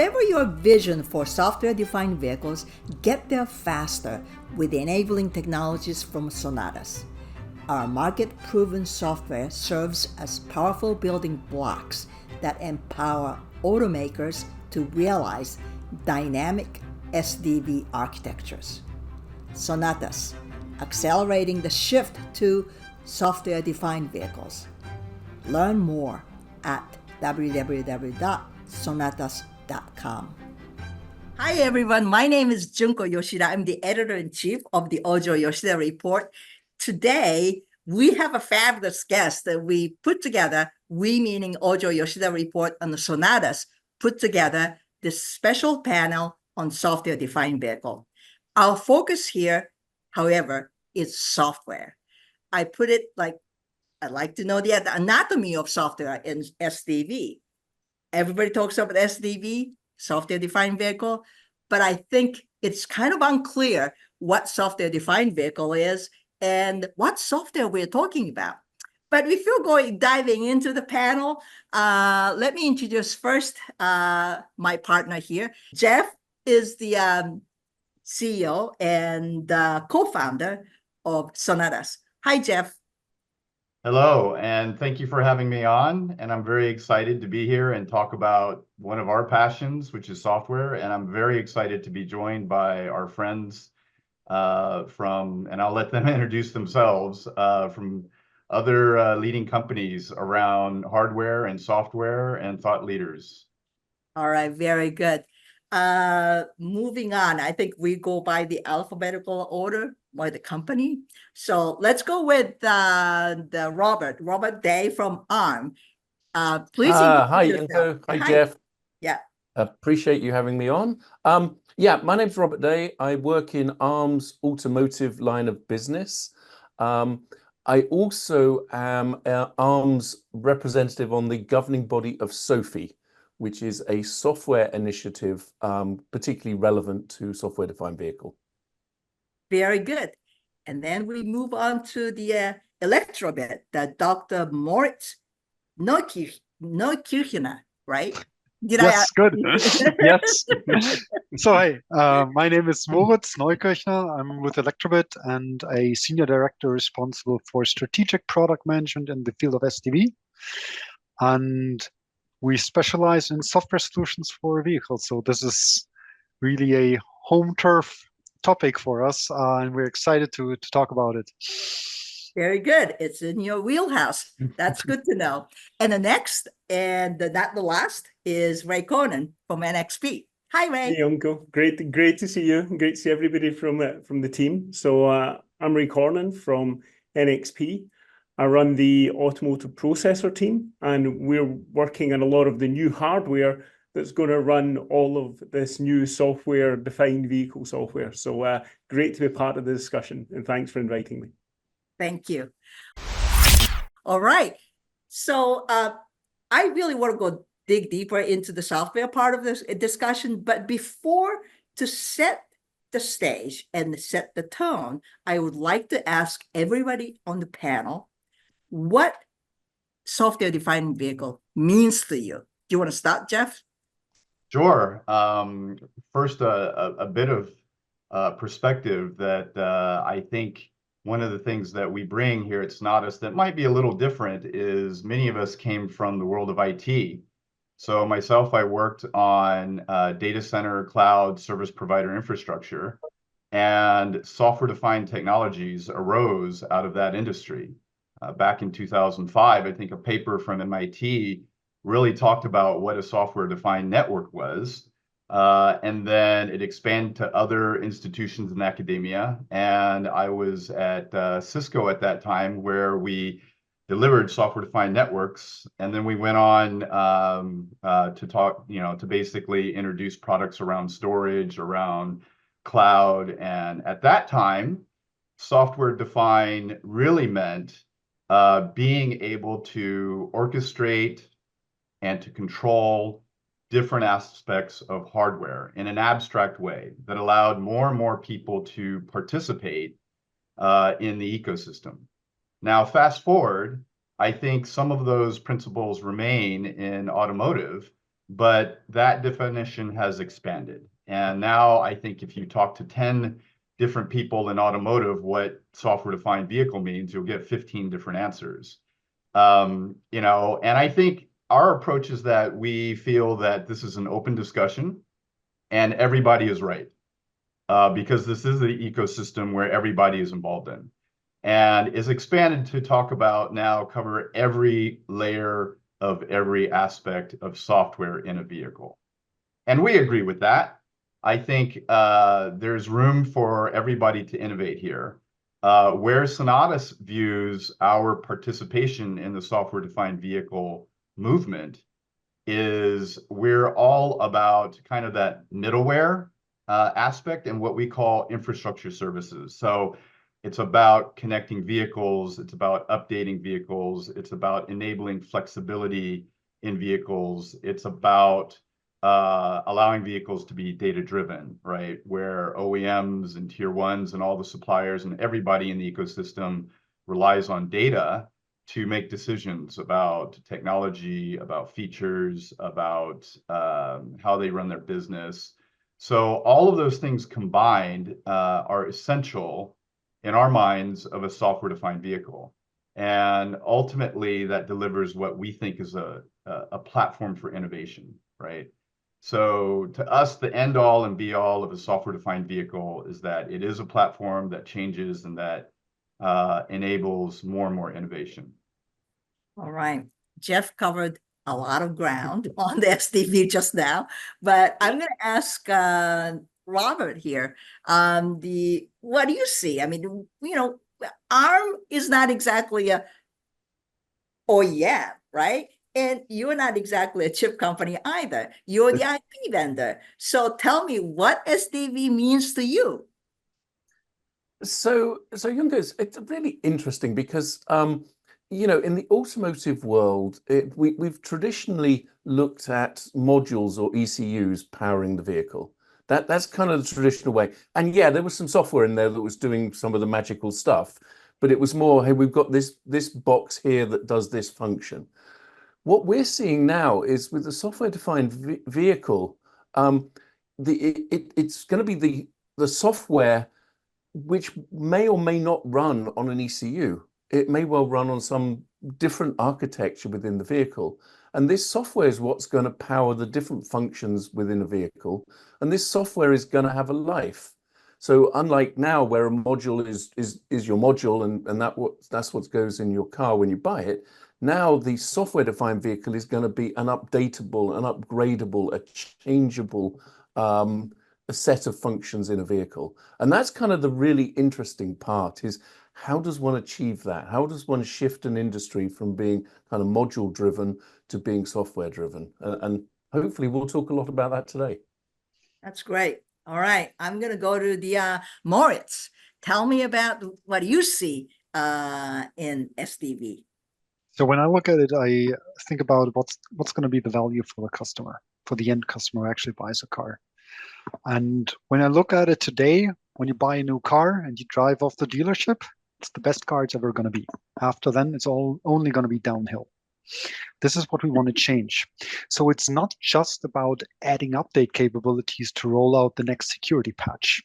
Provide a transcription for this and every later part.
Whatever your vision for software-defined vehicles, get there faster with enabling technologies from Sonatus. Our market-proven software serves as powerful building blocks that empower automakers to realize dynamic SDV architectures. Sonatus, accelerating the shift to software-defined vehicles. Learn more at www.sonatus.com. Hi everyone, my name is Junko Yoshida. I'm the editor-in-chief of the Oja-Yohsida Report. Today, we have a fabulous guest that we put together, we meaning Oja-Yohsida Report and the Sonatus, put together this special panel on software-defined vehicle. Our focus here, however, is software. I put it like, I'd like to know the anatomy of software in SDV. Everybody talks about SDV, software-defined vehicle, but I think it's kind of unclear what software-defined vehicle is and what software we're talking about. But before diving into the panel, let me introduce first my partner here. Jeff is the CEO and co-founder of Sonatus. Hi, Jeff. Hello, and thank you for having me on. And I'm very excited to be here and talk about one of our passions, which is software. And I'm very excited to be joined by our friends and I'll let them introduce themselves, from other leading companies around hardware and software and thought leaders. All right, very good. Moving on, I think we go by the alphabetical order by the company. So let's go with the Robert Day from ARM. Please. Hi, Junko. Hi, Jeff. Yeah. Appreciate you having me on. Yeah, my name's Robert Day. I work in ARM's automotive line of business. I also am ARM's representative on the governing body of SOFI, which is a software initiative particularly relevant to software-defined vehicle. Very good. And then we move on to the Elektrobit, that Dr. Moritz Neukichner, right? Yes, good. Yes. So, hi, my name is Moritz Neukichner. I'm with Elektrobit and a senior director responsible for strategic product management in the field of SDV. And we specialize in software solutions for vehicles. So this is really a home turf topic for us, and we're excited to talk about it. Very good. It's in your wheelhouse. That's good to know. And the next, and not the last, is Ray Cornyn from NXP. Hi, Ray. Hey, Uncle. Great to see you. Great to see everybody from the team. So I'm Ray Cornyn from NXP. I run the automotive processor team, and we're working on a lot of the new hardware that's going to run all of this new software-defined vehicle software. So great to be part of the discussion, and thanks for inviting me. Thank you. All right. So I really want to go dig deeper into the software part of this discussion, but before, to set the stage and set the tone, I would like to ask everybody on the panel what software-defined vehicle means to you. Do you want to start, Jeff? Sure. First, a bit of perspective that I think one of the things that we bring here at Sonatus that might be a little different is many of us came from the world of IT. So myself, I worked on data center, cloud, service provider infrastructure, and software-defined technologies arose out of that industry. Back in 2005, I think a paper from MIT really talked about what a software-defined network was. And then it expanded to other institutions in academia. And I was at Cisco at that time, where we delivered software-defined networks. And then we went on to talk, to basically introduce products around storage, around cloud. And at that time, software-defined really meant being able to orchestrate and to control different aspects of hardware in an abstract way that allowed more and more people to participate in the ecosystem. Now, fast forward, I think some of those principles remain in automotive, but that definition has expanded. And now I think if you talk to 10 different people in automotive what software-defined vehicle means, you'll get 15 different answers. You know, and I think our approach is that we feel that this is an open discussion and everybody is right, because this is the ecosystem where everybody is involved in, and is expanded to talk about now cover every layer of every aspect of software in a vehicle. And we agree with that. I think there's room for everybody to innovate here. Where Sonatus views our participation in the software-defined vehicle movement is we're all about kind of that middleware aspect and what we call infrastructure services. So it's about connecting vehicles, it's about updating vehicles, it's about enabling flexibility in vehicles, it's about allowing vehicles to be data-driven, right? Where OEMs and tier ones and all the suppliers and everybody in the ecosystem relies on data to make decisions about technology, about features, about how they run their business. So all of those things combined are essential in our minds of a software-defined vehicle. And ultimately, that delivers what we think is a platform for innovation, right? So to us, the end all and be all of a software-defined vehicle is that it is a platform that changes and that enables more and more innovation. All right. Jeff covered a lot of ground on the SDV just now, but I'm going to ask Robert here. What do you see? I mean, you know, ARM is not exactly a OEM, right? And you're not exactly a chip company either. You're the IP vendor. So tell me what SDV means to you. So Junko, it's really interesting because you know, in the automotive world, we've traditionally looked at modules or ECUs powering the vehicle. That's kind of the traditional way. And yeah, there was some software in there that was doing some of the magical stuff, but it was more, hey, we've got this box here that does this function. What we're seeing now is with the software-defined vehicle, it's going to be the software which may or may not run on an ECU. It may well run on some different architecture within the vehicle. And this software is what's going to power the different functions within a vehicle. And this software is going to have a life. So unlike now where a module is your module and that's what goes in your car when you buy it, now the software-defined vehicle is going to be an updatable, an upgradable, a changeable a set of functions in a vehicle. And that's kind of the really interesting part is how does one achieve that? How does one shift an industry from being kind of module driven to being software driven? And hopefully we'll talk a lot about that today. That's great. All right. I'm going to go to the Moritz. Tell me about what you see in SDV. So when I look at it, I think about what's going to be the value for the customer, for the end customer who actually buys a car. And when I look at it today, when you buy a new car and you drive off the dealership, it's the best car it's ever going to be. After then, it's only going to be downhill. This is what we want to change. So it's not just about adding update capabilities to roll out the next security patch.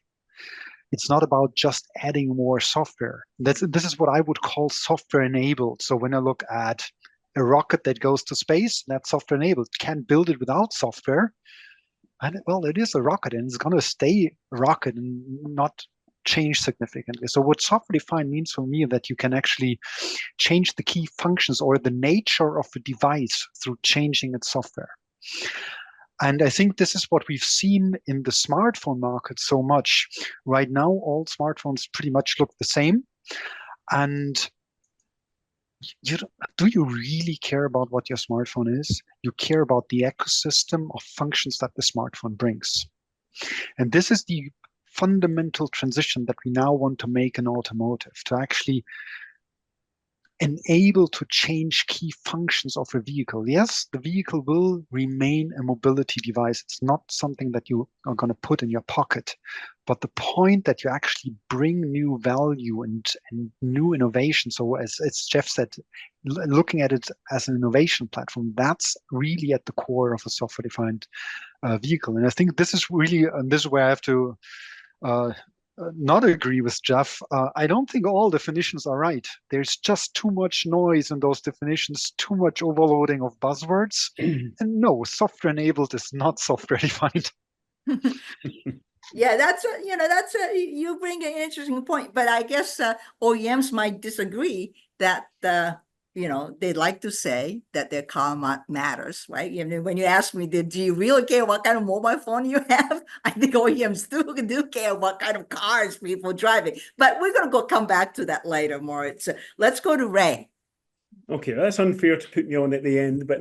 It's not about just adding more software. This is what I would call software enabled. So when I look at a rocket that goes to space, that's software enabled. Can't build it without software. And well, it is a rocket and it's going to stay a rocket and not change significantly. So what software defined means for me that you can actually change the key functions or the nature of a device through changing its software. And I think this is what we've seen in the smartphone market so much. Right now, all smartphones pretty much look the same. And do you really care about what your smartphone is? You care about the ecosystem of functions that the smartphone brings. And this is the fundamental transition that we now want to make in automotive, to actually enable to change key functions of a vehicle. Yes, the vehicle will remain a mobility device. It's not something that you are going to put in your pocket. But the point that you actually bring new value and new innovation. So as Jeff said, looking at it as an innovation platform, that's really at the core of a software-defined vehicle. And I think this is really, and this is where I have to not agree with Jeff. I don't think all definitions are right. There's just too much noise in those definitions, too much overloading of buzzwords. And no, software enabled is not software defined. Yeah, you bring an interesting point, but I guess OEMs might disagree that they like to say that their car matters, right? When you ask me, do you really care what kind of mobile phone you have? I think OEMs do care what kind of cars people driving. But we're going to come back to that later, Moritz. Let's go to Ray. Okay, that's unfair to put me on at the end, but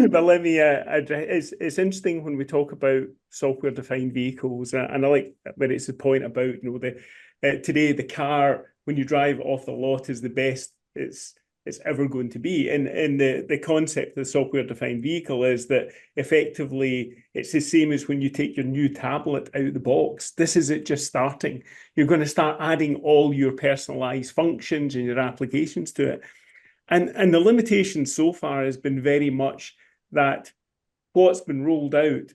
but let me address. It's interesting when we talk about software-defined vehicles, and I like where it's the point about today the car when you drive off the lot is the best it's ever going to be. And the concept of the software-defined vehicle is that effectively it's the same as when you take your new tablet out of the box. This is it just starting. You're going to start adding all your personalized functions and your applications to it. And the limitation so far has been very much that what's been rolled out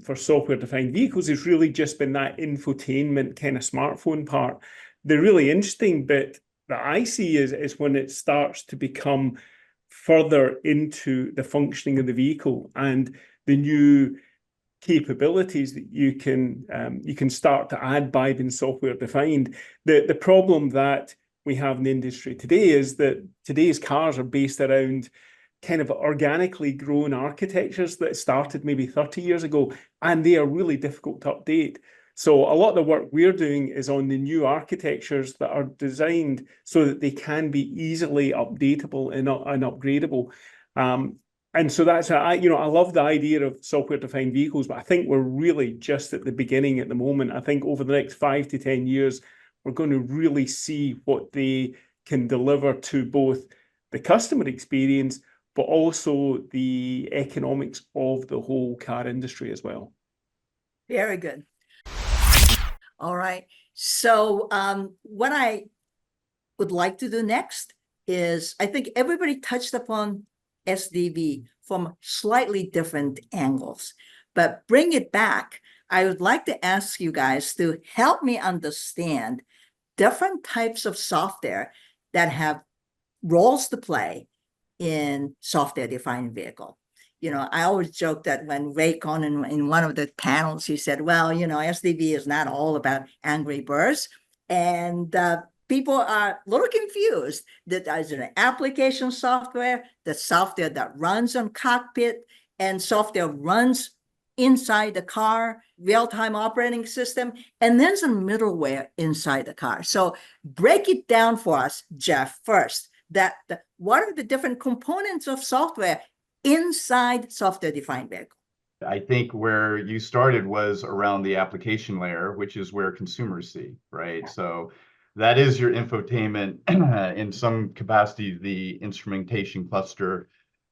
for software-defined vehicles has really just been that infotainment kind of smartphone part. The really interesting bit that I see is when it starts to become further into the functioning of the vehicle and the new capabilities that you can start to add by being software-defined. The problem that we have in the industry today is that today's cars are based around kind of organically grown architectures that started maybe 30 years ago, and they are really difficult to update. So a lot of the work we're doing is on the new architectures that are designed so that they can be easily updatable and upgradable. And so that's, I love the idea of software-defined vehicles, but I think we're really just at the beginning at the moment. I think over the next 5 to 10 years, we're going to really see what they can deliver to both the customer experience, but also the economics of the whole car industry as well. Very good. All right. So what I would like to do next is, I think everybody touched upon SDV from slightly different angles, but bring it back. I would like to ask you guys to help me understand different types of software that have roles to play in software-defined vehicle. I always joke that when Ray Cornyn in one of the panels, he said, well, SDV is not all about Angry Birds. And people are a little confused that there's an application software, the software that runs on cockpit, and software runs inside the car, real-time operating system, and then some middleware inside the car. So break it down for us, Jeff, first. What are the different components of software inside software-defined vehicle? I think where you started was around the application layer, which is where consumers see, right? So that is your infotainment, in some capacity, the instrumentation cluster.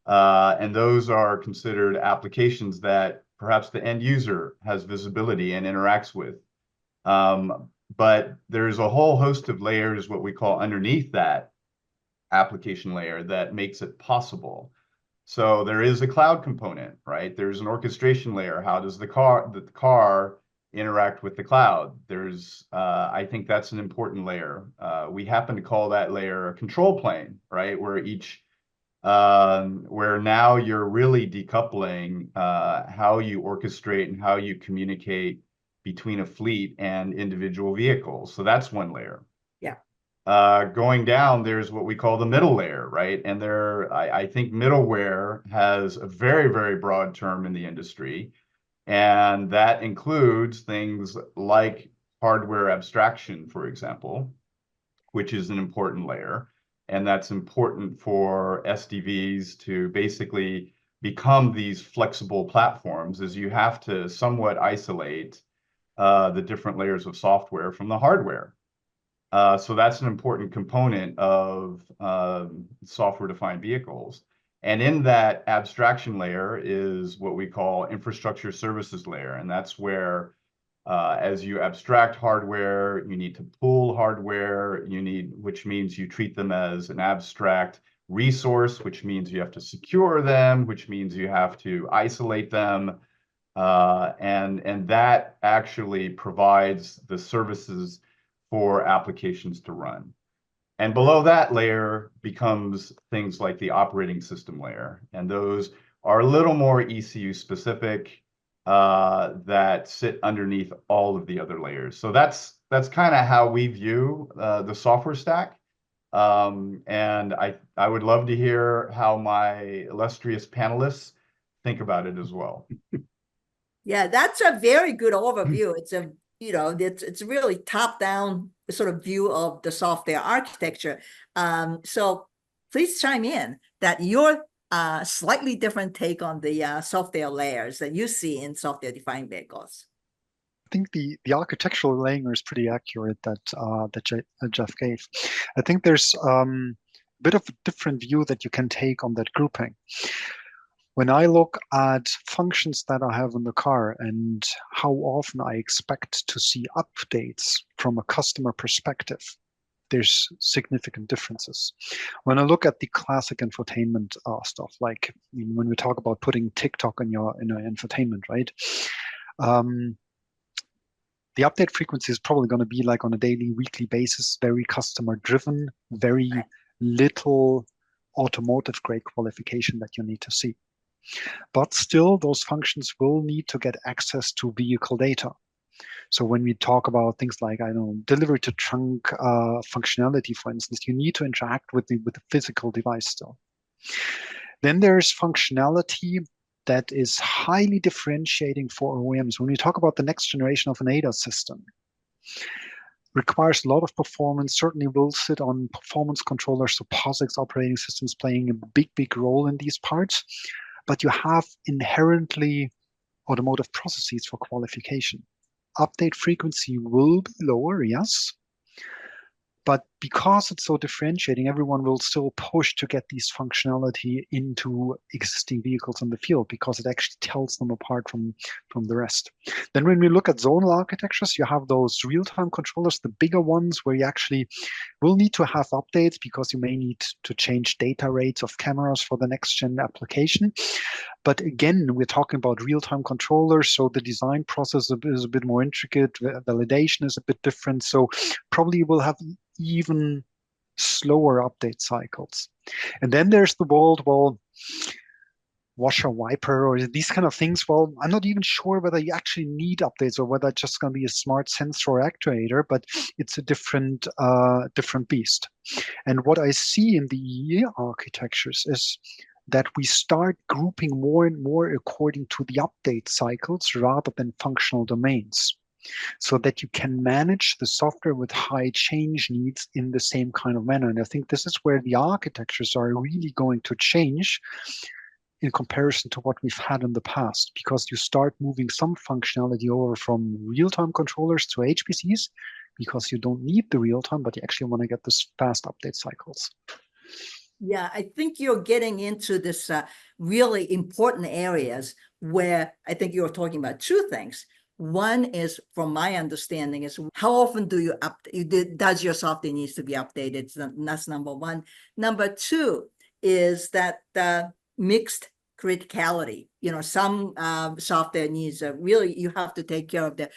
And those are considered applications that perhaps the end user has visibility and interacts with. But there's a whole host of layers, what we call underneath that application layer, that makes it possible. So there is a cloud component, right? There's an orchestration layer. How does the car interact with the cloud? I think that's an important layer. We happen to call that layer a control plane, right? Where now you're really decoupling how you orchestrate and how you communicate between a fleet and individual vehicles. So that's one layer. Going down, there's what we call the middle layer, right? And I think middleware has a very, very broad term in the industry. And that includes things like hardware abstraction, for example, which is an important layer. And that's important for SDVs to basically become these flexible platforms, as you have to somewhat isolate the different layers of software from the hardware. So that's an important component of software-defined vehicles. And in that abstraction layer is what we call infrastructure services layer. And that's where, as you abstract hardware, you need to pool hardware, which means you treat them as an abstract resource, which means you have to secure them, which means you have to isolate them. And that actually provides the services for applications to run. And below that layer becomes things like the operating system layer. And those are a little more ECU specific that sit underneath all of the other layers. So that's kind of how we view the software stack. And I would love to hear how my illustrious panelists think about it as well. Yeah, that's a very good overview. It's a, it's really top-down sort of view of the software architecture. So please chime in that your slightly different take on the software layers that you see in software-defined vehicles. I think the architectural laying is pretty accurate that Jeff gave. I think there's a bit of a different view that you can take on that grouping. When I look at functions that I have in the car and how often I expect to see updates from a customer perspective, there's significant differences. When I look at the classic infotainment stuff, like when we talk about putting TikTok in your infotainment, right? The update frequency is probably going to be like on a daily, weekly basis, very customer driven, very little automotive grade qualification that you need to see. But still, those functions will need to get access to vehicle data. So when we talk about things like, I don't know, delivery to trunk functionality, for instance, you need to interact with the physical device still. Then there's functionality that is highly differentiating for OEMs. When we talk about the next generation of an ADAS system, requires a lot of performance, certainly will sit on performance controllers, so POSIX operating systems playing a big role in these parts. But you have inherently automotive processes for qualification. Update frequency will be lower, yes. But because it's so differentiating, everyone will still push to get these functionality into existing vehicles in the field because it actually tells them apart from the rest. Then when we look at zonal architectures, you have those real-time controllers, the bigger ones where you actually will need to have updates because you may need to change data rates of cameras for the next gen application. But again, we're talking about real-time controllers, so the design process is a bit more intricate, validation is a bit different, so probably we'll have even slower update cycles. And then there's the world, well, washer wiper or these kind of things. Well, I'm not even sure whether you actually need updates or whether it's just going to be a smart sensor or actuator, but it's a different beast. And what I see in the EE architectures is that we start grouping more and more according to the update cycles rather than functional domains, so that you can manage the software with high change needs in the same kind of manner. And I think this is where the architectures are really going to change in comparison to what we've had in the past, because you start moving some functionality over from real-time controllers to HPCs because you don't need the real-time, but you actually want to get this fast update cycles. Yeah, I think you're getting into this really important areas where I think you're talking about two things. One is, from my understanding, is how often do you update? Does your software needs to be updated? That's number one. Number two is that mixed criticality. Some software needs really, you have to take care of the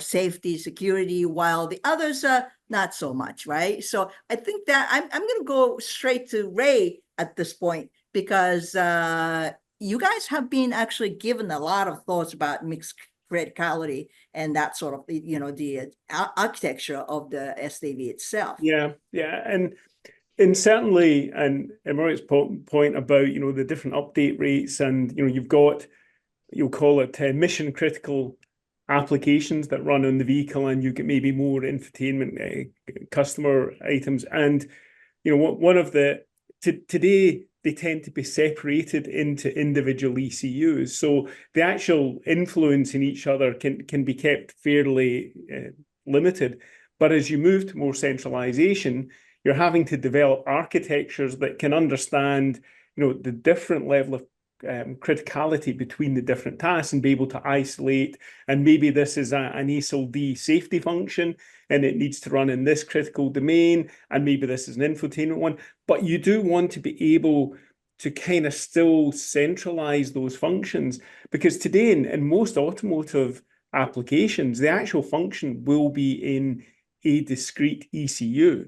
safety, security, while the others are not so much, right? So I think that I'm going to go straight to Ray at this point, because you guys have been actually given a lot of thoughts about mixed criticality and that sort of, the architecture of the SDV itself. Yeah, and certainly, and Moritz point about, the different update rates, and, you've got, you'll call it mission critical applications that run on the vehicle, and you get maybe more infotainment customer items. And, one of today, they tend to be separated into individual ECUs. So the actual influence in each other can be kept fairly limited. But as you move to more centralization, you're having to develop architectures that can understand, the different level of criticality between the different tasks and be able to isolate. And maybe this is an ASIL-D safety function and it needs to run in this critical domain. And maybe this is an infotainment one. But you do want to be able to kind of still centralize those functions, because today in most automotive applications, the actual function will be in a discrete ECU.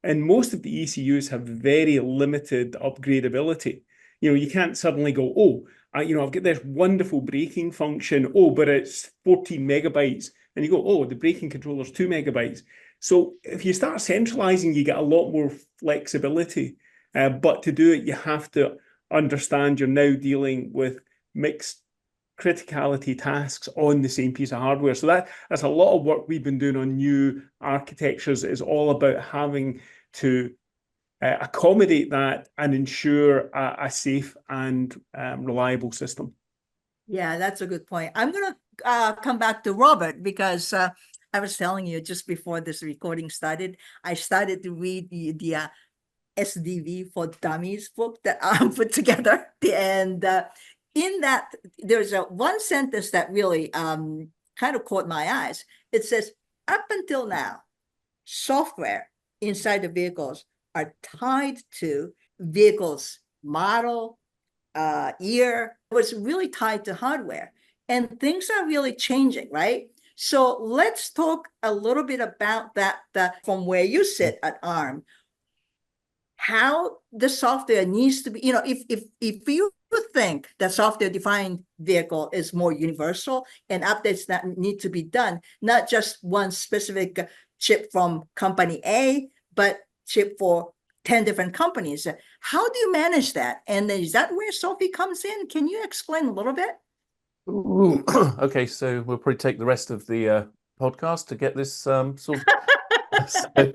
And most of the ECUs have very limited upgradability. You can't suddenly go, I've got this wonderful braking function, but it's 14 megabytes. And you go, the braking controller's 2 megabytes. So if you start centralizing, you get a lot more flexibility. But to do it, you have to understand you're now dealing with mixed criticality tasks on the same piece of hardware. So that's a lot of work we've been doing on new architectures. Is all about having to accommodate that and ensure a safe and reliable system. Yeah, that's a good point. I'm going to come back to Robert, because I was telling you just before this recording started, I started to read the SDV for Dummies book that I put together. And in that, there's one sentence that really kind of caught my eyes. It says, up until now, software inside the vehicles are tied to vehicles model, year. It was really tied to hardware. And things are really changing, right? So let's talk a little bit about that from where you sit at ARM. How the software needs to be, if you think that software-defined vehicle is more universal and updates that need to be done, not just one specific chip from company A, but chip for 10 different companies. How do you manage that? And is that where Sophie comes in? Can you explain a little bit? Ooh, okay, so we'll probably take the rest of the podcast to get this sort of.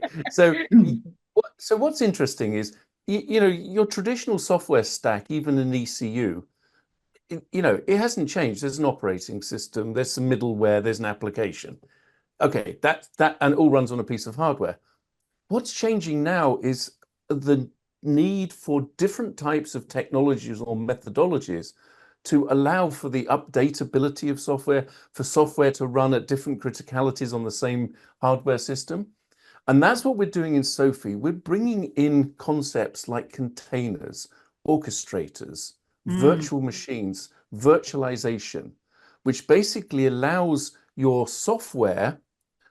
So what's interesting is, your traditional software stack, even an ECU, it hasn't changed. There's an operating system, there's some middleware, there's an application. Okay, that and it all runs on a piece of hardware. What's changing now is the need for different types of technologies or methodologies to allow for the updatability of software, for software to run at different criticalities on the same hardware system. And that's what we're doing in SOFI. We're bringing in concepts like containers, orchestrators, virtual machines, virtualization, which basically allows your software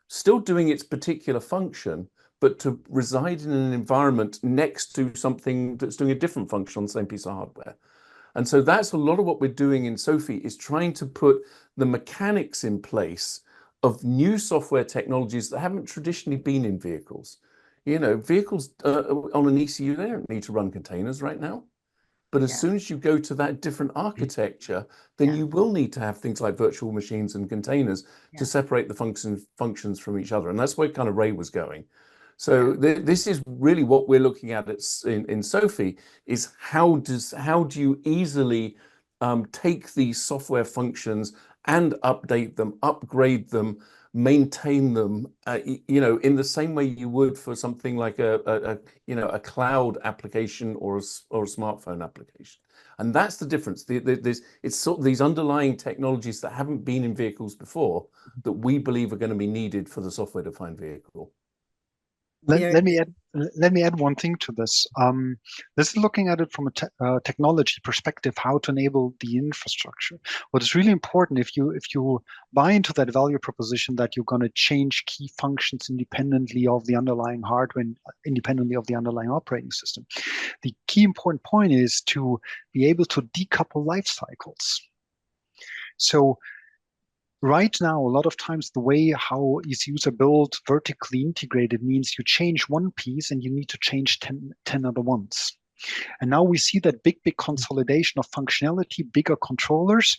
still doing its particular function, but to reside in an environment next to something that's doing a different function on the same piece of hardware. And so that's a lot of what we're doing in SOFI, is trying to put the mechanics in place of new software technologies that haven't traditionally been in vehicles. Vehicles on an ECU, they don't need to run containers right now. But as soon as you go to that different architecture, then you will need to have things like virtual machines and containers to separate the functions from each other. And that's where kind of Ray was going. So this is really what we're looking at in SOFI, is how do you easily take these software functions and update them, upgrade them, maintain them, in the same way you would for something like a cloud application or a smartphone application. And that's the difference. It's sort of these underlying technologies that haven't been in vehicles before that we believe are going to be needed for the software-defined vehicle. Let me add one thing to this. This is looking at it from a technology perspective, how to enable the infrastructure. What is really important, if you buy into that value proposition that you're going to change key functions independently of the underlying hardware, independently of the underlying operating system, the key important point is to be able to decouple life cycles. So right now, a lot of times the way how ECUs are built vertically integrated means you change one piece and you need to change 10 other ones. And now we see that big consolidation of functionality, bigger controllers,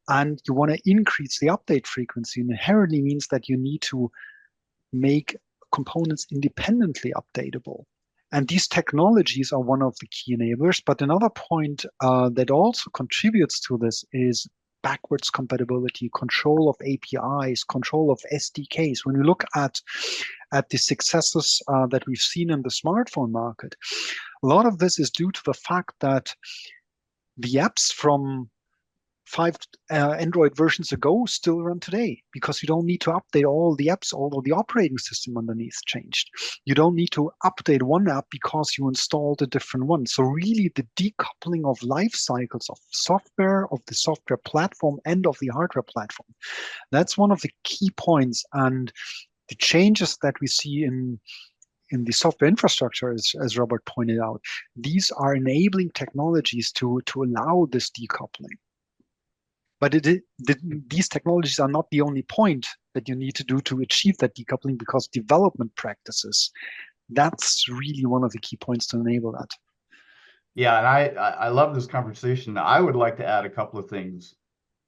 and you want to increase the update frequency. And inherently means that you need to make components independently updatable. And these technologies are one of the key enablers. But another point that also contributes to this is backwards compatibility, control of APIs, control of SDKs. When you look at the successes that we've seen in the smartphone market, a lot of this is due to the fact that the apps from 5 Android versions ago still run today, because you don't need to update all the apps, although the operating system underneath changed. You don't need to update one app because you installed a different one. So really the decoupling of life cycles of software, of the software platform, and of the hardware platform, that's one of the key points. And the changes that we see in the software infrastructure, as Robert pointed out, these are enabling technologies to allow this decoupling. But these technologies are not the only point that you need to do to achieve that decoupling, because development practices, that's really one of the key points to enable that. Yeah, and I love this conversation. I would like to add a couple of things.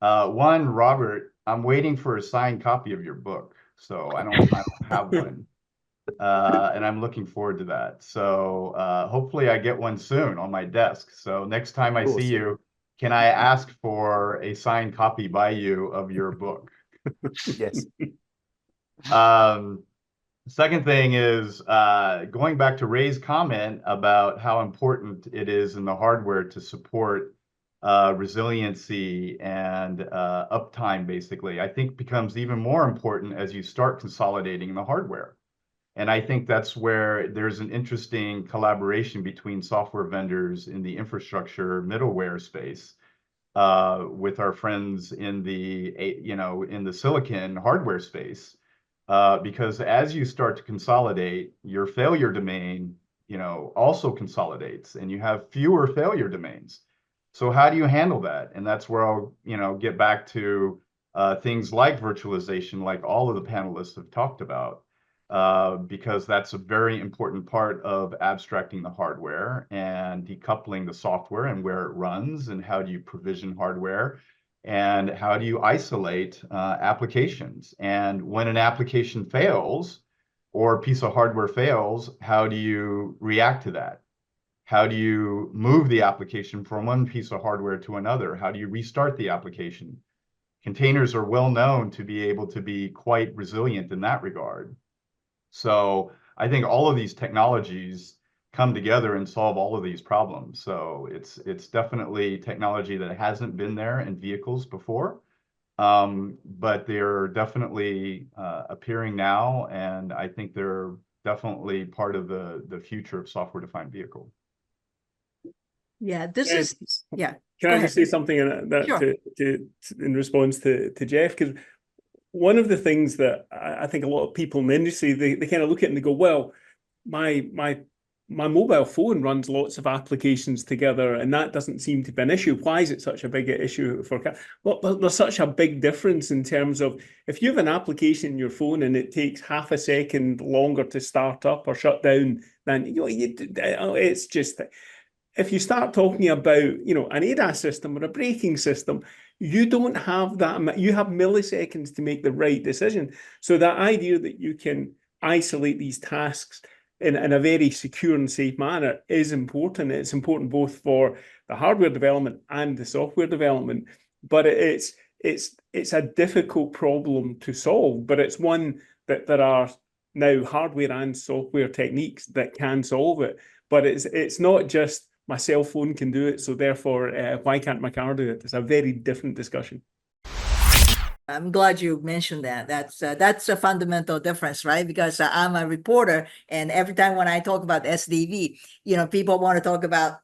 One, Robert, I'm waiting for a signed copy of your book, so I don't have one. And I'm looking forward to that. So hopefully I get one soon on my desk. So next time I see you, can I ask for a signed copy by you of your book? Yes. Second thing is going back to Ray's comment about how important it is in the hardware to support resiliency and uptime, basically, I think becomes even more important as you start consolidating the hardware. And I think that's where there's an interesting collaboration between software vendors in the infrastructure middleware space with our friends in the in the silicon hardware space, because as you start to consolidate, your failure domain also consolidates, and you have fewer failure domains. So how do you handle that? And that's where I'll get back to things like virtualization, like all of the panelists have talked about. Because that's a very important part of abstracting the hardware and decoupling the software and where it runs, and how do you provision hardware, and how do you isolate applications. And when an application fails or a piece of hardware fails, how do you react to that? How do you move the application from one piece of hardware to another? How do you restart the application? Containers are well known to be able to be quite resilient in that regard. So I think all of these technologies come together and solve all of these problems. So it's definitely technology that hasn't been there in vehicles before, but they're definitely appearing now, and I think they're definitely part of the future of software-defined vehicle. Yeah, this is, yeah. Can I just say something in response to Jeff? Because one of the things that I think a lot of people in the industry, they kind of look at it and they go, well, my mobile phone runs lots of applications together, and that doesn't seem to be an issue. Why is it such a big issue for cars? Well, there's such a big difference in terms of if you have an application in your phone and it takes half a second longer to start up or shut down, then it's just, if you start talking about an ADAS system or a braking system, you don't have that. You have milliseconds to make the right decision. So that idea that you can isolate these tasks in a very secure and safe manner is important. It's important both for the hardware development and the software development. But it's a difficult problem to solve. But it's one that there are now hardware and software techniques that can solve it. But it's not just my cell phone can do it, so therefore, why can't my car do it? It's a very different discussion. I'm glad you mentioned that. That's a fundamental difference, right? Because I'm a reporter, and every time when I talk about SDV, people want to talk about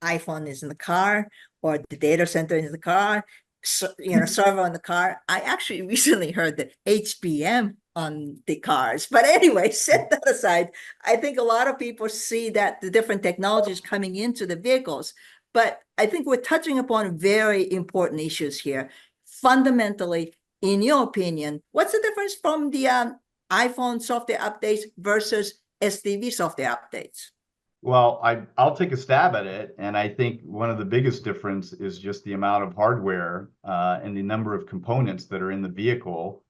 iPhone is in the car, or the data center is in the car, server in the car. I actually recently heard the HBM on the cars. But anyway, set that aside. I think a lot of people see that the different technologies coming into the vehicles, but I think we're touching upon very important issues here. Fundamentally, in your opinion, what's the difference from the iPhone software updates versus SDV software updates? Well, I'll take a stab at it, and I think one of the biggest difference is just the amount of hardware and the number of components that are in the vehicle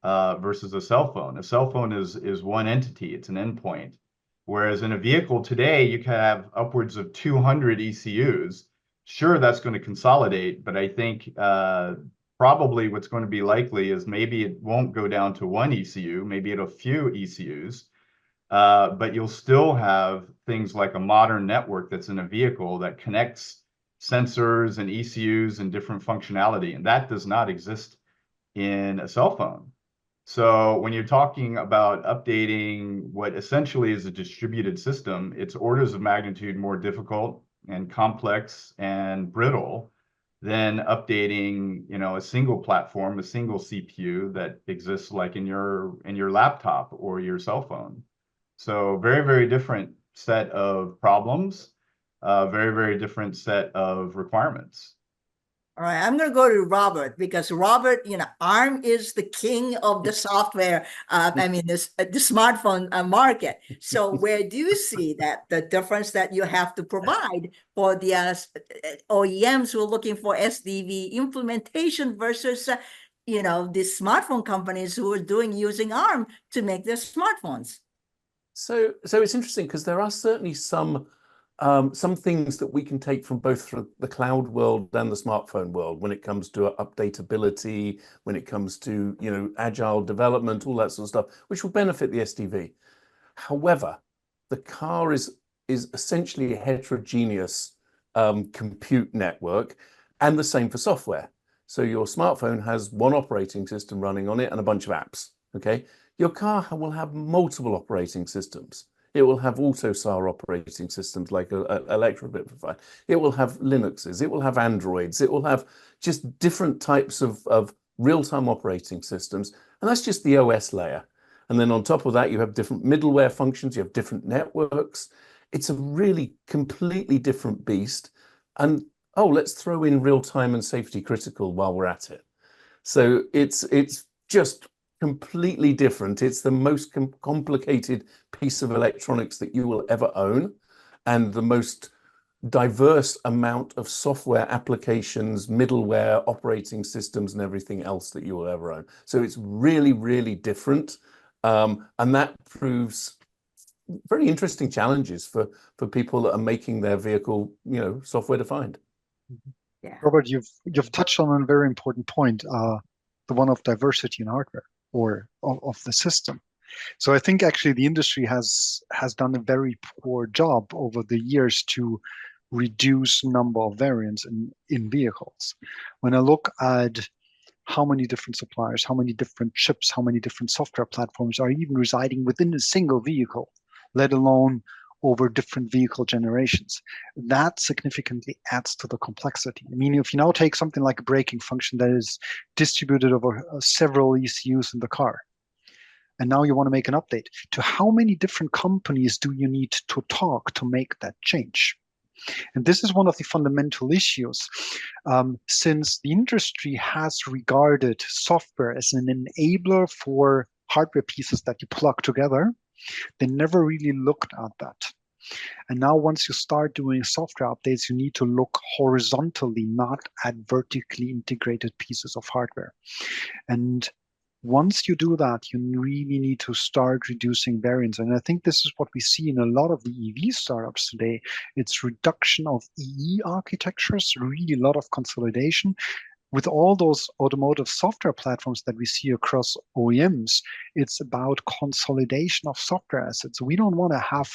versus a cell phone. A cell phone is one entity, it's an endpoint. Whereas in a vehicle today, you can have upwards of 200 ECUs, sure, that's going to consolidate, but I think probably what's going to be likely is maybe it won't go down to one ECU, maybe it'll few ECUs, but you'll still have things like a modern network that's in a vehicle that connects sensors and ECUs and different functionality, and that does not exist in a cell phone. So when you're talking about updating what essentially is a distributed system, it's orders of magnitude more difficult and complex and brittle than updating, a single platform, a single CPU that exists like in your laptop or your cell phone. So very, very different set of problems, very, very different set of requirements. All right, I'm going to go to Robert because Robert, ARM is the king of the software. The smartphone market. So where do you see that the difference that you have to provide for the OEMs who are looking for SDV implementation versus, the smartphone companies who are using ARM to make their smartphones? So it's interesting because there are certainly some things that we can take from both the cloud world and the smartphone world when it comes to updatability, when it comes to, agile development, all that sort of stuff, which will benefit the SDV. However, the car is essentially a heterogeneous compute network, and the same for software. So your smartphone has one operating system running on it and a bunch of apps, okay? Your car will have multiple operating systems. It will have AutoSAR operating systems like Elektrobit provide. It will have Linuxes. It will have Androids. It will have just different types of real-time operating systems. And that's just the OS layer. And then on top of that, you have different middleware functions. You have different networks. It's a really completely different beast. And, let's throw in real-time and safety critical while we're at it. So it's just completely different. It's the most complicated piece of electronics that you will ever own, and the most diverse amount of software applications, middleware, operating systems, and everything else that you will ever own. So it's really, really different. And that proves very interesting challenges for people that are making their vehicle, software defined. Yeah. Robert, you've touched on a very important point, the one of diversity in hardware or of the system. So I think actually the industry has done a very poor job over the years to reduce number of variants in vehicles. When I look at how many different suppliers, how many different chips, how many different software platforms are even residing within a single vehicle, let alone over different vehicle generations, that significantly adds to the complexity. I mean, if you now take something like a braking function that is distributed over several ECUs in the car, and now you want to make an update, to how many different companies do you need to talk to make that change? And this is one of the fundamental issues, since the industry has regarded software as an enabler for hardware pieces that you plug together. They never really looked at that. And now once you start doing software updates, you need to look horizontally, not at vertically integrated pieces of hardware. And once you do that, you really need to start reducing variance. And I think this is what we see in a lot of the EV startups today. It's reduction of EE architectures, really a lot of consolidation. With all those automotive software platforms that we see across OEMs, it's about consolidation of software assets. We don't want to have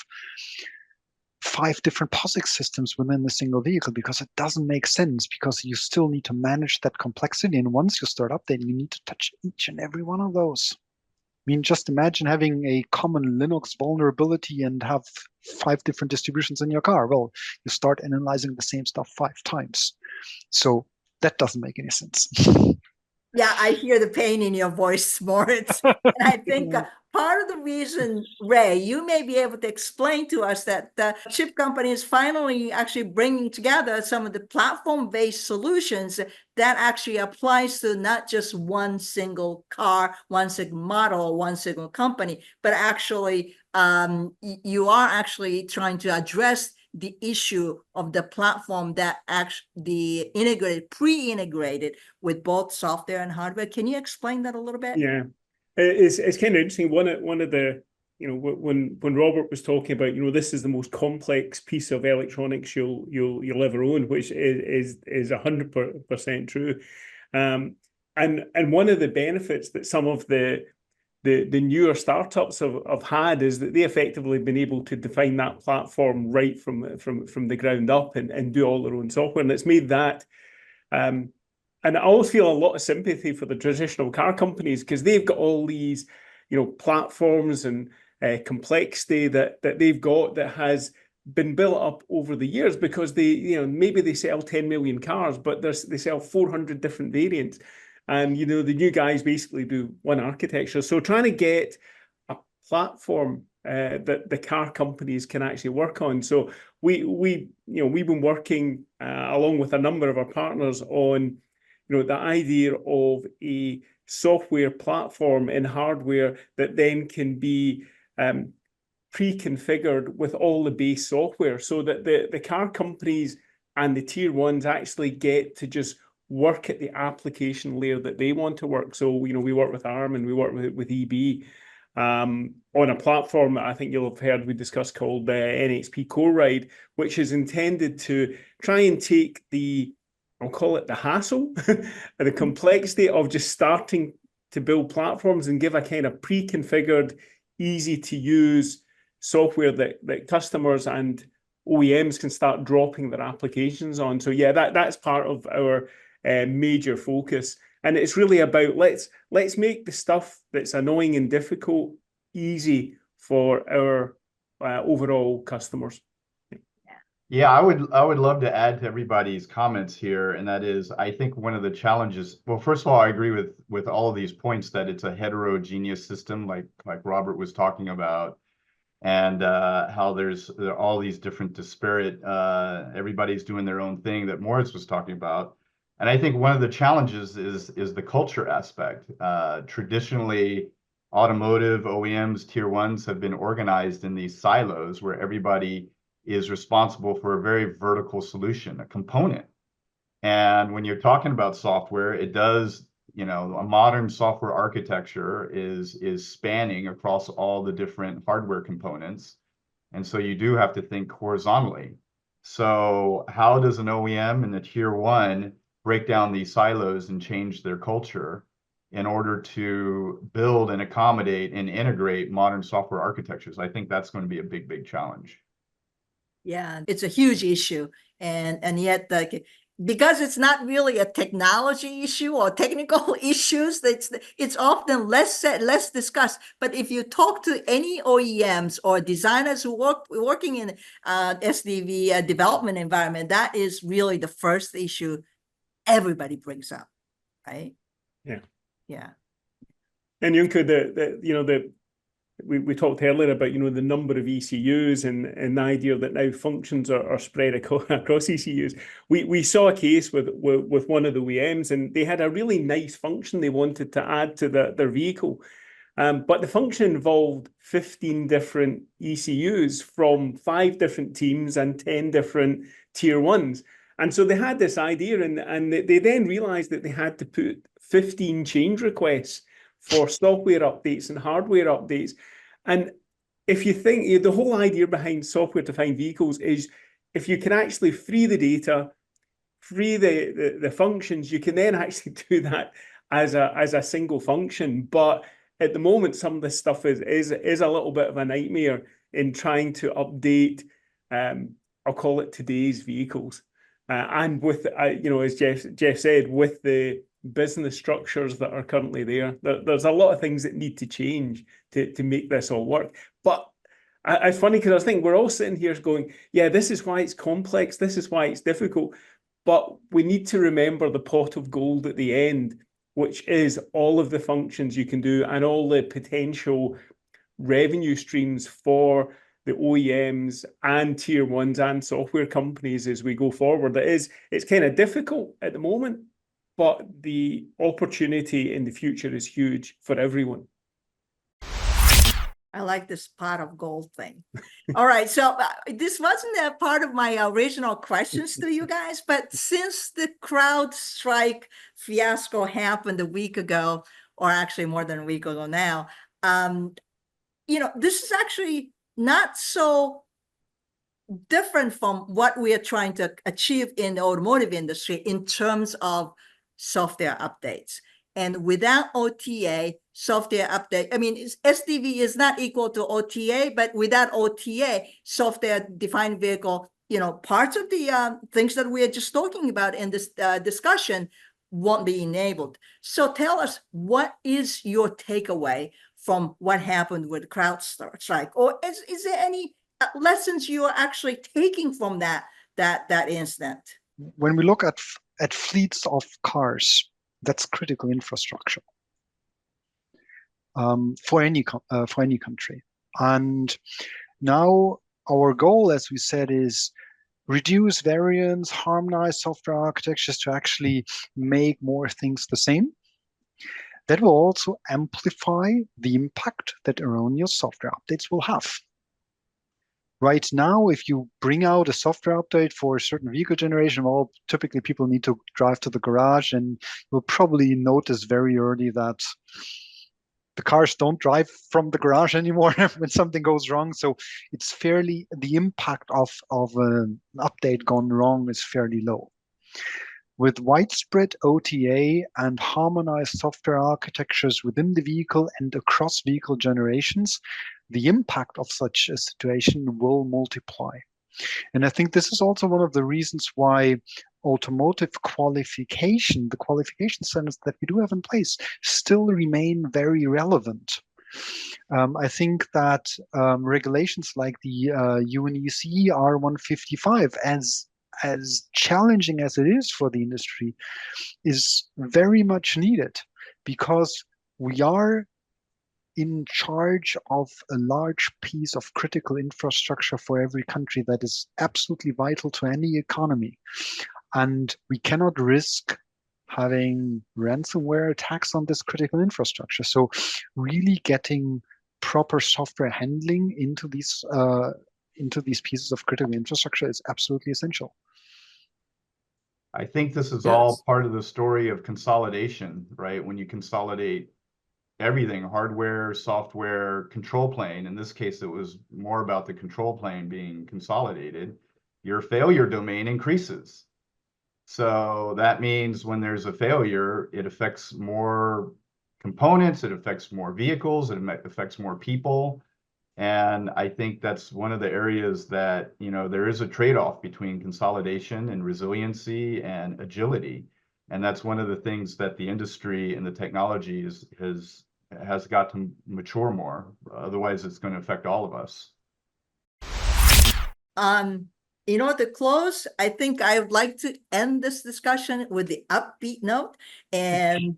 5 different POSIX systems within a single vehicle because it doesn't make sense, because you still need to manage that complexity. And once you start updating, you need to touch each and every one of those. I mean, just imagine having a common Linux vulnerability and have 5 different distributions in your car. Well, you start analyzing the same stuff 5 times. So that doesn't make any sense. Yeah, I hear the pain in your voice, Moritz. And I think part of the reason, Ray, you may be able to explain to us that the chip company is finally actually bringing together some of the platform-based solutions that actually applies to not just one single car, one single model, one single company, but actually you are actually trying to address the issue of the platform that actually pre-integrated with both software and hardware. Can you explain that a little bit? Yeah, it's kind of interesting. One of the when Robert was talking about, this is the most complex piece of electronics you'll ever own, which is 100% true. And one of the benefits that some of the newer startups have had is that they effectively been able to define that platform right from the ground up and do all their own software, and it's made that. And I always feel a lot of sympathy for the traditional car companies, because they've got all these, platforms and complexity that they've got that has been built up over the years, because they, maybe they sell 10 million cars, but they sell 400 different variants. And, the new guys basically do one architecture. So trying to get a platform that the car companies can actually work on. So we've been working along with a number of our partners on, the idea of a software platform and hardware that then can be pre-configured with all the base software, so that the car companies and the tier ones actually get to just work at the application layer that they want to work. So, we work with ARM and we work with EB on a platform that I think you'll have heard we discussed called NXP Core Ride, which is intended to try and take I'll call it the hassle, the complexity of just starting to build platforms and give a kind of pre-configured, easy to use software that customers and OEMs can start dropping their applications on. So yeah, that's part of our major focus. And it's really about let's make the stuff that's annoying and difficult easy for our overall customers. Yeah, I would love to add to everybody's comments here, and that is, I think one of the challenges. Well, first of all, I agree with all of these points that it's a heterogeneous system, like Robert was talking about, and how there are all these different disparate. Everybody's doing their own thing that Moritz was talking about, and I think one of the challenges is the culture aspect. Traditionally, automotive OEMs, tier ones have been organized in these silos where everybody is responsible for a very vertical solution, a component. And when you're talking about software, it does, a modern software architecture is spanning across all the different hardware components. And so you do have to think horizontally. So how does an OEM in the tier one break down these silos and change their culture in order to build and accommodate and integrate modern software architectures? I think that's going to be a big, big challenge. Yeah, it's a huge issue. And yet, because it's not really a technology issue or technical issues, it's often less discussed. But if you talk to any OEMs or designers who working in SDV development environment, that is really the first issue everybody brings up, right? Yeah. And Junko, we talked earlier about the number of ECUs and the idea that now functions are spread across ECUs. We saw a case with one of the OEMs, and they had a really nice function they wanted to add to their vehicle, but the function involved 15 different ECUs from 5 different teams and 10 different tier ones. And so they had this idea, and they then realized that they had to put 15 change requests for software updates and hardware updates. And if you think the whole idea behind software-defined vehicles is if you can actually free the data, free the functions, you can then actually do that as a single function. But at the moment, some of this stuff is a little bit of a nightmare in trying to update, I'll call it today's vehicles. And with, as Jeff said, with the business structures that are currently there's a lot of things that need to change to make this all work. But it's funny because I was thinking we're all sitting here going, yeah, this is why it's complex, this is why it's difficult, but we need to remember the pot of gold at the end, which is all of the functions you can do and all the potential revenue streams for the OEMs and tier ones and software companies as we go forward. It's kind of difficult at the moment, but the opportunity in the future is huge for everyone. I like this pot of gold thing. All right, so this wasn't a part of my original questions to you guys, but since the CrowdStrike fiasco happened a week ago, or actually more than a week ago now, this is actually not so different from what we are trying to achieve in the automotive industry in terms of software updates. And without OTA, software update, I mean, SDV is not equal to OTA, but without OTA, software-defined vehicle, parts of the things that we are just talking about in this discussion won't be enabled. So tell us, what is your takeaway from what happened with CrowdStrike? Or is there any lessons you are actually taking from that incident? When we look at fleets of cars, that's critical infrastructure for any country. And now our goal, as we said, is reduce variance, harmonize software architectures to actually make more things the same. That will also amplify the impact that erroneous software updates will have. Right now, if you bring out a software update for a certain vehicle generation, well, typically people need to drive to the garage, and you'll probably notice very early that the cars don't drive from the garage anymore when something goes wrong. So it's the impact of an update gone wrong is fairly low. With widespread OTA and harmonized software architectures within the vehicle and across vehicle generations, the impact of such a situation will multiply. And I think this is also one of the reasons why automotive qualification, the qualification standards that we do have in place, still remain very relevant. I think that regulations like the UNECE R155, as challenging as it is for the industry, is very much needed, because we are in charge of a large piece of critical infrastructure for every country that is absolutely vital to any economy. And we cannot risk having ransomware attacks on this critical infrastructure. So really getting proper software handling into these pieces of critical infrastructure is absolutely essential. I think this is Yes. all part of the story of consolidation, right? When you consolidate everything, hardware, software, control plane. In this case, it was more about the control plane being consolidated. Your failure domain increases. So that means when there's a failure, it affects more components, it affects more vehicles, it affects more people. And I think that's one of the areas that, there is a trade-off between consolidation and resiliency and agility. And that's one of the things that the industry and the technology has got to mature more. Otherwise, it's going to affect all of us. To close, I think I would like to end this discussion with the upbeat note and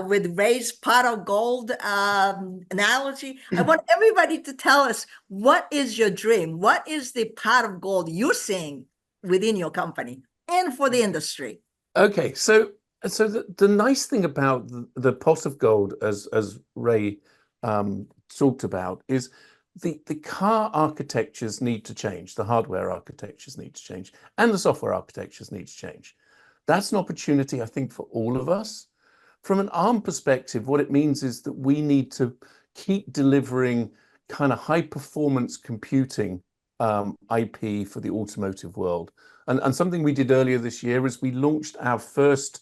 with Ray's pot of gold analogy. I want everybody to tell us, what is your dream? What is the pot of gold you're seeing within your company and for the industry? Okay, so the nice thing about the pot of gold, as Ray talked about, is the car architectures need to change, the hardware architectures need to change, and the software architectures need to change. That's an opportunity, I think, for all of us. From an ARM perspective, what it means is that we need to keep delivering kind of high performance computing IP for the automotive world. And something we did earlier this year is we launched our first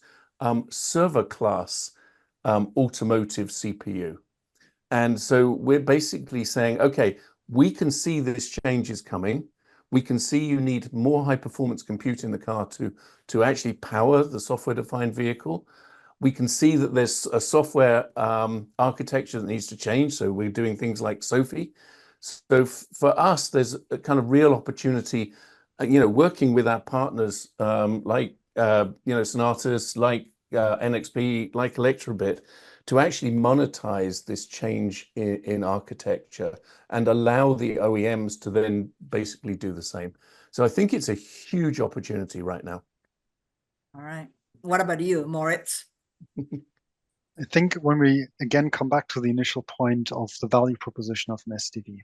server class automotive CPU. And so we're basically saying, okay, we can see this change is coming. We can see you need more high performance compute in the car to actually power the software defined vehicle. We can see that there's a software architecture that needs to change. So we're doing things like SOFI. So for us, there's a kind of real opportunity, working with our partners like Sonatus, like NXP, like Elektrobit, to actually monetize this change in architecture and allow the OEMs to then basically do the same. So I think it's a huge opportunity right now. All right. What about you, Moritz? I think when we again come back to the initial point of the value proposition of an SDV,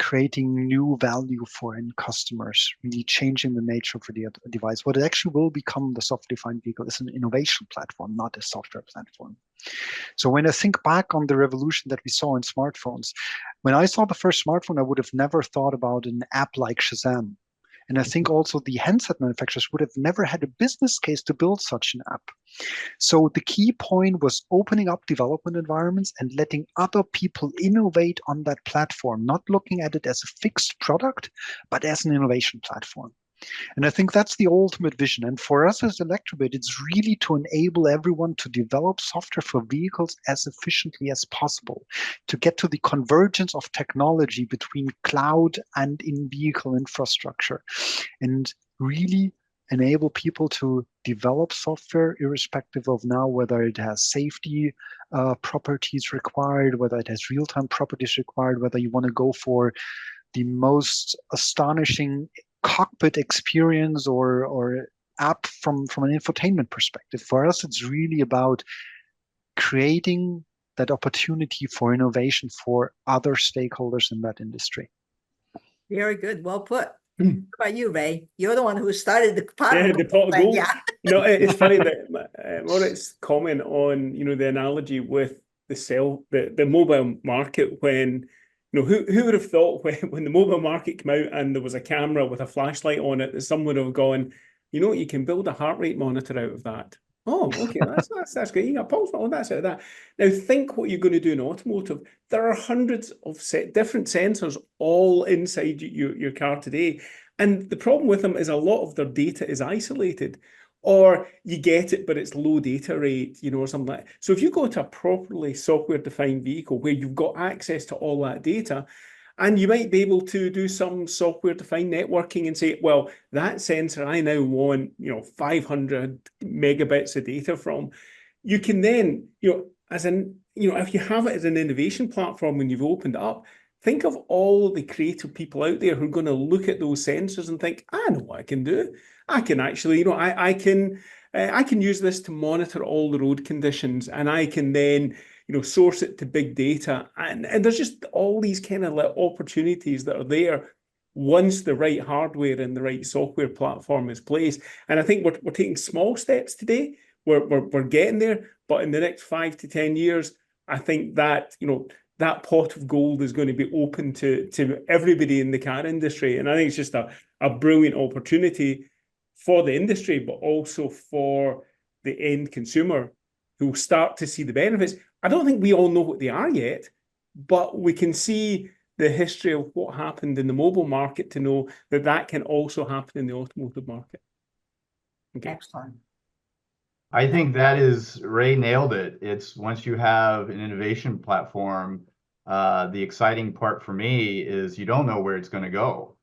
creating new value for end customers, really changing the nature of the device. What it actually will become, the software-defined vehicle, is an innovation platform, not a software platform. So when I think back on the revolution that we saw in smartphones, when I saw the first smartphone, I would have never thought about an app like Shazam. And I think also the handset manufacturers would have never had a business case to build such an app. So the key point was opening up development environments and letting other people innovate on that platform, not looking at it as a fixed product, but as an innovation platform. And I think that's the ultimate vision. And for us as Elektrobit, it's really to enable everyone to develop software for vehicles as efficiently as possible, to get to the convergence of technology between cloud and in-vehicle infrastructure, and really enable people to develop software irrespective of now whether it has safety properties required, whether it has real-time properties required, whether you want to go for the most astonishing cockpit experience or app from an infotainment perspective. For us, it's really about creating that opportunity for innovation for other stakeholders in that industry. Very good. Well put. What about you, Ray? You're the one who started the pot. Yeah, the pot of gold. Yeah. It's funny that Moritz comment on, the analogy with the mobile market when, who would have thought when the mobile market came out and there was a camera with a flashlight on it that someone would have gone, you can build a heart rate monitor out of that. Oh, okay, that's great. You got a pulse. Oh, that's out of that. Now think what you're going to do in automotive. There are hundreds of different sensors all inside your car today. And the problem with them is a lot of their data is isolated, or you get it, but it's low data rate, or something like that. So if you go to a properly software-defined vehicle where you've got access to all that data, and you might be able to do some software-defined networking and say, well, that sensor I now want, 500 megabits of data from. You can then, if you have it as an innovation platform when you've opened it up, think of all the creative people out there who are going to look at those sensors and think, I know what I can do. I can actually, I can use this to monitor all the road conditions, and I can then source it to big data. And there's just all these kind of opportunities that are there once the right hardware and the right software platform is placed. And I think we're taking small steps today. We're getting there, but in the next 5 to 10 years, I think that, that pot of gold is going to be open to everybody in the car industry. And I think it's just a brilliant opportunity for the industry, but also for the end consumer who will start to see the benefits. I don't think we all know what they are yet, but we can see the history of what happened in the mobile market to know that can also happen in the automotive market. Okay. Excellent. I think Ray nailed it. It's once you have an innovation platform, the exciting part for me is you don't know where it's going to go.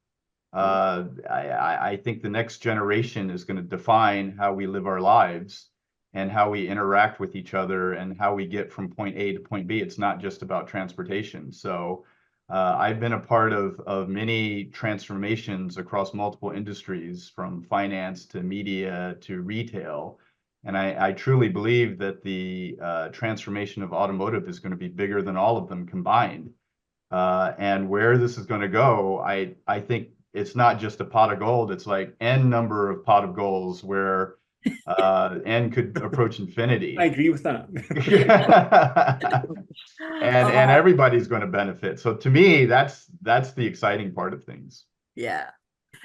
I think the next generation is going to define how we live our lives and how we interact with each other and how we get from point A to point B. It's not just about transportation. So I've been a part of many transformations across multiple industries, from finance to media to retail. And I truly believe that the transformation of automotive is going to be bigger than all of them combined. And where this is going to go, I think it's not just a pot of gold. It's like N number of pot of golds where N could approach infinity. I agree with that. and everybody's going to benefit. So to me, that's the exciting part of things. Yeah.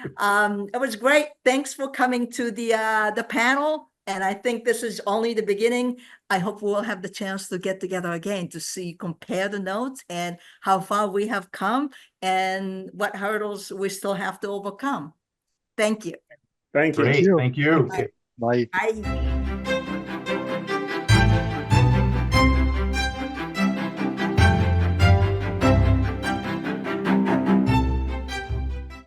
It was great. Thanks for coming to the panel. And I think this is only the beginning. I hope we'll have the chance to get together again to compare the notes and how far we have come and what hurdles we still have to overcome. Thank you. Thank you. Great. Thank you. Bye. Bye.